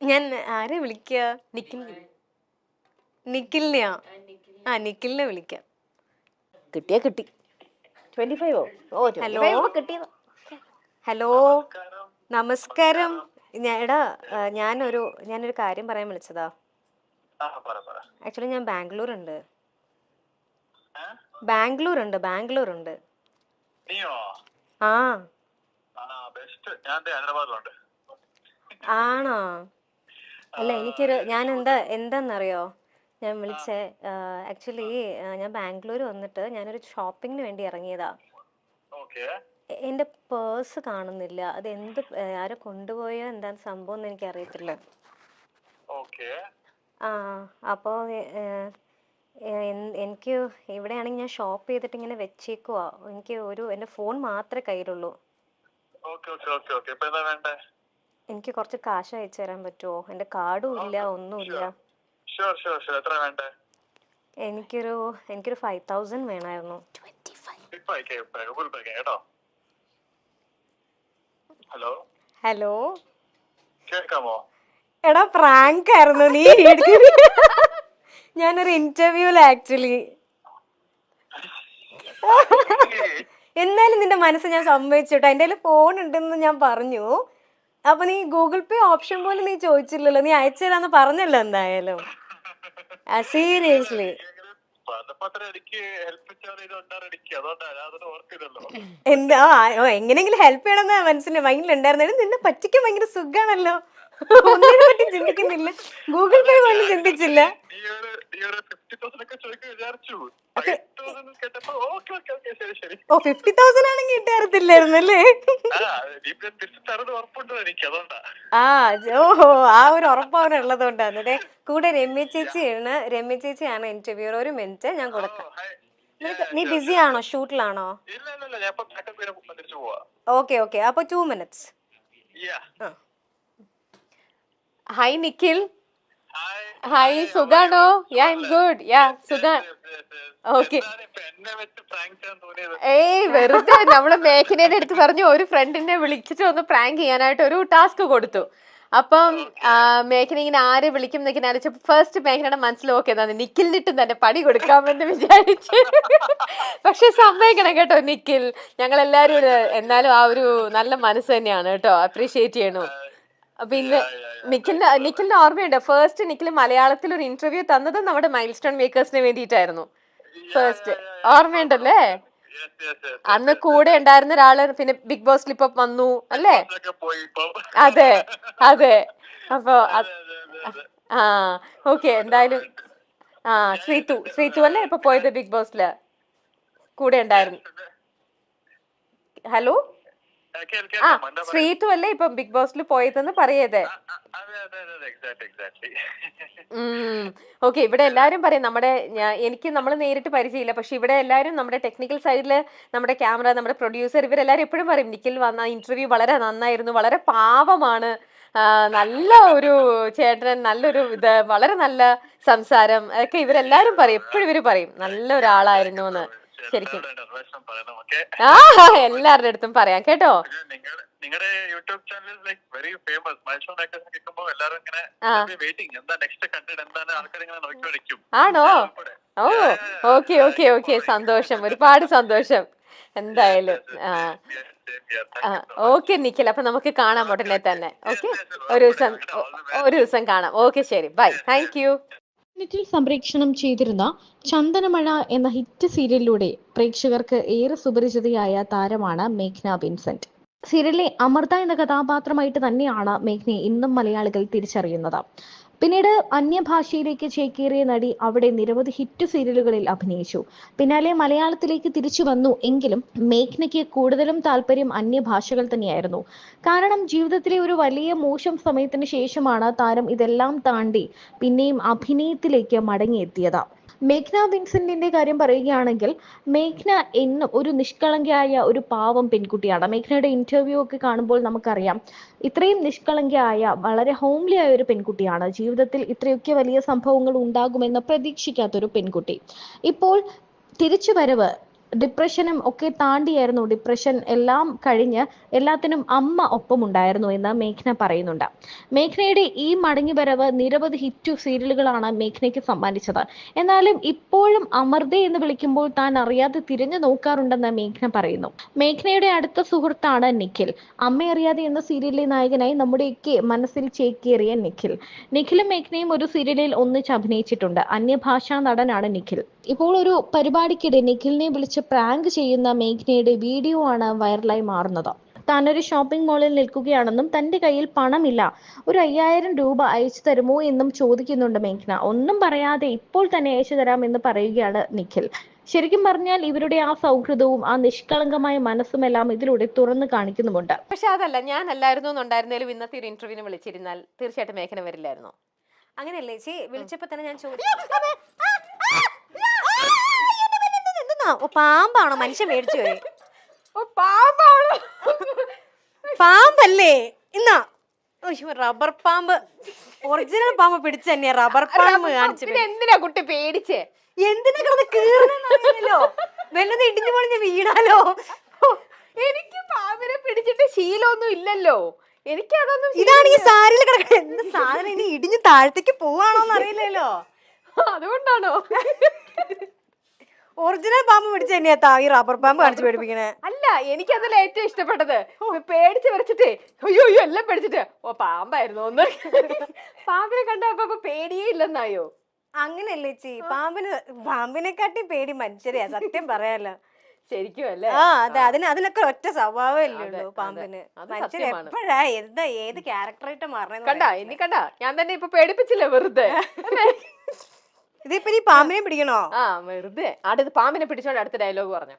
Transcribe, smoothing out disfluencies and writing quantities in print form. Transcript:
ഞാൻ ആരെ വിളിക്കുക? നിഖിലിനെയാ? ആ, നിഖിലിനെ വിളിക്കാം. കിട്ടിയാ കിട്ടി. 25 ഓ 25 കിട്ടിയത്. ഹലോ, നമസ്കാരം. എടാ, ഞാനൊരു കാര്യം പറയാൻ വിളിച്ചതാ. ആക്ച്വലി ഞാൻ ബാംഗ്ലൂരുണ്ട്. ആ. ആണോ? അല്ല, ഞാൻ എന്താന്നറിയോ ഞാൻ വിളിച്ചേ? ആക്ച്വലി ഞാൻ ബാംഗ്ലൂർ വന്നിട്ട് ഞാനൊരു ഷോപ്പിങ്ങിന് വേണ്ടി ഇറങ്ങിയതാ. എന്റെ പേഴ്സ് കാണുന്നില്ല. അത് ആരോ കൊണ്ടുപോയോ എന്താ സംഭവം എന്ന് എനിക്ക് അറിയത്തില്ല. ആ, അപ്പോൾ എനിക്ക് ഇവിടെയാണെങ്കിൽ ഞാൻ ഷോപ്പ് ചെയ്തിട്ട് ഇങ്ങനെ വെച്ചേക്കുവാ. എൻ്റെ ഫോൺ മാത്രമേ കയ്യിലുള്ളൂ. എനിക്ക് കുറച്ച് കാശ് അയച്ചു തരാൻ പറ്റുമോ? എൻ്റെ കാർഡും ഇല്ല, ഒന്നുമില്ല. എനിക്കൊരു 5000 വേണമായിരുന്നു. ഹലോ, എടാ, പ്രാങ്ക് ആയിരുന്നു. നീ ഞാനൊരു ഇന്റർവ്യൂല് ആക്ച്വലി. എന്നാലും നിന്റെ മനസ്സ് ഞാൻ സമ്മതിച്ചിട്ടോ. എൻ്റെ കയ്യിൽ ഫോൺ ഉണ്ടെന്ന് ഞാൻ പറഞ്ഞു. അപ്പൊ നീ ഗൂഗിൾ പേ ഓപ്ഷൻ പോലും നീ ചോദിച്ചില്ലല്ലോ. നീ അയച്ചു തരാന്ന് പറഞ്ഞല്ലോ എന്തായാലും. സീരിയസ്ലി. എന്താ എങ്ങനെയെങ്കിലും ഹെൽപ്പ് ചെയ്യണമെന്ന് മനസ്സിന്റെ മൈൻഡിലുണ്ടായിരുന്നു. നിന്നെ പറ്റിക്കാൻ ഭയങ്കര സുഖാണല്ലോ. ഒന്നിനെ പറ്റി ചിന്തിക്കുന്നില്ല, ഗൂഗിൾ പേ പോലും ചിന്തിച്ചില്ല. 50,000 ആണെങ്കിൽ ഇട്ടായിരുന്നില്ലായിരുന്നല്ലേ? ഓഹോ, ആ ഒരു ഉറപ്പ് അവനുള്ളത് കൊണ്ടാണ്. അതെ, കൂടെ രമ്യ ചേച്ചിയാണ് ഇന്റർവ്യൂർ. ഒരു മിനിറ്റ്, ഞാൻ കൊടുക്കാം. നീ ബിസി ആണോ? ഷൂട്ടിലാണോ? ഓക്കെ, അപ്പൊ 2 minutes. ഹായ് നിഖിൽ. ഹായ്, സുഖാണോ? യാ, ഐ എം ഗുഡ്. യാ, സുഖാ. ഓക്കെ. ഏയ്, വെറുതെ നമ്മള് മേഘനയുടെ അടുത്ത് പറഞ്ഞു ഒരു ഫ്രണ്ടിനെ വിളിച്ചിട്ട് ഒന്ന് പ്രാങ്ക് ചെയ്യാനായിട്ട് ഒരു ടാസ്ക് കൊടുത്തു. അപ്പം മേഘന ഇങ്ങനെ ആരെ വിളിക്കും എന്നൊക്കെ ആലോചിച്ചപ്പോ ഫസ്റ്റ് മേഘനയുടെ മനസ്സിൽ ഓക്കെ എന്നാണ് നിഖിലിനിട്ട് തന്നെ പണി കൊടുക്കാമെന്ന് വിചാരിച്ച്. പക്ഷെ സമ്മതിക്കണം കേട്ടോ നിഖിൽ, ഞങ്ങൾ എല്ലാരും എന്നാലും ആ ഒരു നല്ല മനസ്സ് തന്നെയാണ് കേട്ടോ, അപ്രീഷിയേറ്റ് ചെയ്യണു. പിന്നെ നിഖിലിന്റെ ഓർമ്മയുണ്ട്, ഫസ്റ്റ് നിഖിൽ മലയാളത്തിൽ ഒരു ഇന്റർവ്യൂ തന്നതും നമ്മുടെ മൈൽ സ്റ്റോൺ മേക്കേഴ്സിന് വേണ്ടിയിട്ടായിരുന്നു. ഫസ്റ്റ് ഓർമ്മയുണ്ടല്ലേ? അന്ന് കൂടെ ഉണ്ടായിരുന്ന ഒരാള് പിന്നെ ബിഗ് ബോസിൽ ഇപ്പൊ വന്നു അല്ലേ? അതെ. അപ്പൊ ആ, ഓക്കെ. എന്തായാലും ശ്രീതു അല്ലേ ഇപ്പൊ പോയത് ബിഗ് ബോസില്? കൂടെ ഉണ്ടായിരുന്നു. ഹലോ, ശ്രീതു അല്ലേ ഇപ്പൊ ബിഗ് ബോസിൽ പോയതെന്ന് പറയതേ? ഓക്കെ. ഇവിടെ എല്ലാരും പറയും നമ്മൾ നേരിട്ട് പരിചയമില്ല, പക്ഷെ ഇവിടെ എല്ലാരും നമ്മുടെ ടെക്നിക്കൽ സൈഡില് നമ്മുടെ ക്യാമറ, നമ്മുടെ പ്രൊഡ്യൂസർ, ഇവരെല്ലാരും എപ്പോഴും പറയും നിഖിൽ വന്ന ഇന്റർവ്യൂ വളരെ നന്നായിരുന്നു, വളരെ പാവമാണ്, നല്ല ഒരു ചേട്ടൻ, നല്ലൊരു വളരെ നല്ല സംസാരം ഒക്കെ ഇവരെല്ലാരും പറയും. എപ്പോഴും ഇവര് പറയും നല്ല ഒരാളായിരുന്നു എന്ന്. ശരിക്കും എല്ലാവരുടെ അടുത്തും പറയാം കേട്ടോ. നിങ്ങളുടെ YouTube channel like very famous. Milestone makers കേൾക്കുമ്പോൾ എല്ലാവരും ഇങ്ങനെ വെയിറ്റിംഗ്, എന്താ നെക്സ്റ്റ് കണ്ടന്റ് എന്താണ്, ആൾക്കാർ ഇങ്ങനെ നോക്കിക്കൊണ്ടിരിക്കും. ആണോ? ഓ, ഓക്കെ. സന്തോഷം, ഒരുപാട് സന്തോഷം. എന്തായാലും ഓക്കെ നിഖിൽ, അപ്പൊ നമുക്ക് കാണാം ഉടനെ തന്നെ. ഓക്കെ, ഒരു ദിവസം കാണാം. ഓക്കെ, ശരി, ബൈ, താങ്ക് യു. നെറ്റിൽ സംപ്രേക്ഷണം ചെയ്തിരുന്ന ചന്ദനമഴ എന്ന ഹിറ്റ് സീരിയലിലൂടെ പ്രേക്ഷകർക്ക് ഏറെ സുപരിചിതയായ താരമാണ് മേഘ്ന വിൻസെന്റ്. സീരിയലിലെ അമൃത എന്ന കഥാപാത്രമായിട്ട് തന്നെയാണ് മേഘ്നയെ ഇന്നും മലയാളികൾ തിരിച്ചറിയുന്നത്. പിന്നീട് അന്യഭാഷയിലേക്ക് ചേക്കേറിയ നടി അവിടെ നിരവധി ഹിറ്റ് സീരിയലുകളിൽ അഭിനയിച്ചു. പിന്നാലെ മലയാളത്തിലേക്ക് തിരിച്ചു വന്നു. എങ്കിലും മേഘ്നയ്ക്ക് കൂടുതലും താല്പര്യം അന്യഭാഷകൾ തന്നെയായിരുന്നു. കാരണം ജീവിതത്തിലെ ഒരു വലിയ മോശം സമയത്തിന് ശേഷമാണ് താരം ഇതെല്ലാം താണ്ടി പിന്നെയും അഭിനയത്തിലേക്ക് മടങ്ങിയെത്തിയത്. മേഘ്ന വിൻസെന്റിന്റെ കാര്യം പറയുകയാണെങ്കിൽ മേഘ്ന എന്നും ഒരു നിഷ്കളങ്കയായ ഒരു പാവം പെൺകുട്ടിയാണ്. മേഘ്നയുടെ ഇന്റർവ്യൂ ഒക്കെ കാണുമ്പോൾ നമുക്കറിയാം ഇത്രയും നിഷ്കളങ്കയായ വളരെ ഹോംലി ആയ ഒരു പെൺകുട്ടിയാണ്. ജീവിതത്തിൽ ഇത്രയൊക്കെ വലിയ സംഭവങ്ങൾ ഉണ്ടാകുമെന്ന് പ്രതീക്ഷിക്കാത്തൊരു പെൺകുട്ടി. ഇപ്പോൾ തിരിച്ചുവരവ് ഡിപ്രഷനും ഒക്കെ താണ്ടിയായിരുന്നു, ഡിപ്രഷൻ എല്ലാം കഴിഞ്ഞ് എല്ലാത്തിനും അമ്മ ഒപ്പമുണ്ടായിരുന്നു എന്ന് മേഘ്ന പറയുന്നുണ്ട്. മേഘ്നയുടെ ഈ മടങ്ങിവരവ് നിരവധി ഹിറ്റ് സീരിയലുകളാണ് മേഘ്നയ്ക്ക് സമ്മാനിച്ചത്. എന്നാലും ഇപ്പോഴും അമൃത എന്ന് വിളിക്കുമ്പോൾ താൻ അറിയാതെ തിരിഞ്ഞു നോക്കാറുണ്ടെന്ന് മേഘ്ന പറയുന്നു. മേഘ്നയുടെ അടുത്ത സുഹൃത്താണ് നിഖിൽ. അമ്മയറിയാതെ എന്ന സീരിയലിലെ നായകനായി നമ്മുടെയൊക്കെ മനസ്സിൽ ചേക്കേറിയ നിഖിൽ. നിഖിലും മേഘ്നയും ഒരു സീരിയലിൽ ഒന്നിച്ച് അഭിനയിച്ചിട്ടുണ്ട്. അന്യഭാഷാ നടനാണ് നിഖിൽ. ഇപ്പോൾ ഒരു പരിപാടിക്കിടെ നിഖിലിനെ വിളിച്ച് പ്രാങ്ക് ചെയ്യുന്ന മേഘ്നയുടെ വീഡിയോ ആണ് വൈറലായി മാറുന്നത്. താനൊരു ഷോപ്പിംഗ് മാളിൽ നിൽക്കുകയാണെന്നും തന്റെ കയ്യിൽ പണമില്ല, ഒരു 5000 രൂപ അയച്ചു തരുമോ എന്നും ചോദിക്കുന്നുണ്ട് മേഘ്ന. ഒന്നും പറയാതെ ഇപ്പോൾ തന്നെ അയച്ചു തരാം എന്ന് പറയുകയാണ് നിഖിൽ. ശരിക്കും പറഞ്ഞാൽ ഇവരുടെ ആ സൗഹൃദവും ആ നിഷ്കളങ്കമായ മനസ്സുമെല്ലാം ഇതിലൂടെ തുറന്നു കാണിക്കുന്നുമുണ്ട്. പക്ഷെ അതല്ല, ഞാൻ അല്ലായിരുന്നു എന്നുണ്ടായിരുന്നാലും ഇന്നത്തെ ഒരു ഇന്റർവ്യൂവിന് വിളിച്ചിരുന്നാൽ തീർച്ചയായിട്ടും മേഘന വരില്ലായിരുന്നു. അങ്ങനെയല്ലേ ചേച്ചി? വിളിച്ചപ്പോ തന്നെ ഞാൻ ചോദിച്ചു, പാമ്പാണോ മനുഷ്യൻ മേടിച്ചു പോയി? പാമ്പാണോ? പാമ്പല്ലേ? ഇന്നാ റബ്ബർ പാമ്പ്, ഒറിജിനൽ പാമ്പ് പിടിച്ചു തന്നെയാ റബ്ബർ പാമ്പ് കാണിച്ചു. എന്തിനാ കുട്ടി പേടിച്ചേ? എന്തിനാ കിടന്ന് കീറുന്നോ? വല്ലത് ഇടിഞ്ഞു പൊളിഞ്ഞ് വീണാലോ? എനിക്ക് പാമ്പിനെ പിടിച്ചിട്ട് ശീലമൊന്നും ഇല്ലല്ലോ, എനിക്ക് അതൊന്നും. ഇതാണ് ഈ സാരിയിൽ കിടക്കുന്നത്. എന്ത് സാധനം, ഇനി ഇടിഞ്ഞ് താഴത്തേക്ക് പോവാണോന്ന് അറിയില്ലല്ലോ. അതുകൊണ്ടാണോ? ഒറിജിനൽ പാമ്പ് പിടിച്ചു തന്നെയാ ഈ റബ്ബർ പാമ്പ് കാണിച്ചു പേടിപ്പിക്കണേ. അല്ല, എനിക്കതല്ല ഏറ്റവും ഇഷ്ടപ്പെട്ടത്. പേടിച്ച് വരച്ചിട്ടേ അയ്യോ എല്ലാം പേടിച്ചിട്ട് ഓ പാമ്പായിരുന്നു ഒന്ന്. പാമ്പിനെ കണ്ടപ്പോ പേടിയേ ഇല്ലെന്നായോ? അങ്ങനെയല്ലേ ചേച്ചി, പാമ്പിനെക്കാട്ടി പേടി മനുഷ്യരെയാ, സത്യം പറയാലോ. ശരിക്കും അല്ലേ? ആ അതെ, അതിനൊക്കെ ഒറ്റ സ്വഭാവമല്ലേ ഉള്ളൂ പാമ്പിന്. മനുഷ്യർ എപ്പോഴാ എന്താ ഏത് ക്യാരക്ടറായിട്ട് മാറണേ? കണ്ടാ ഞാൻ തന്നെ ഇപ്പൊ പേടിപ്പിച്ചില്ലേ വെറുതെ. ഇതിപ്പോ ഈ പാമ്പിനെ പിടിക്കണോ? ആ വെറുതെ. അടുത്ത് പാമ്പിനെ പിടിച്ചോണ്ട് അടുത്ത ഡയലോഗ് പറഞ്ഞു.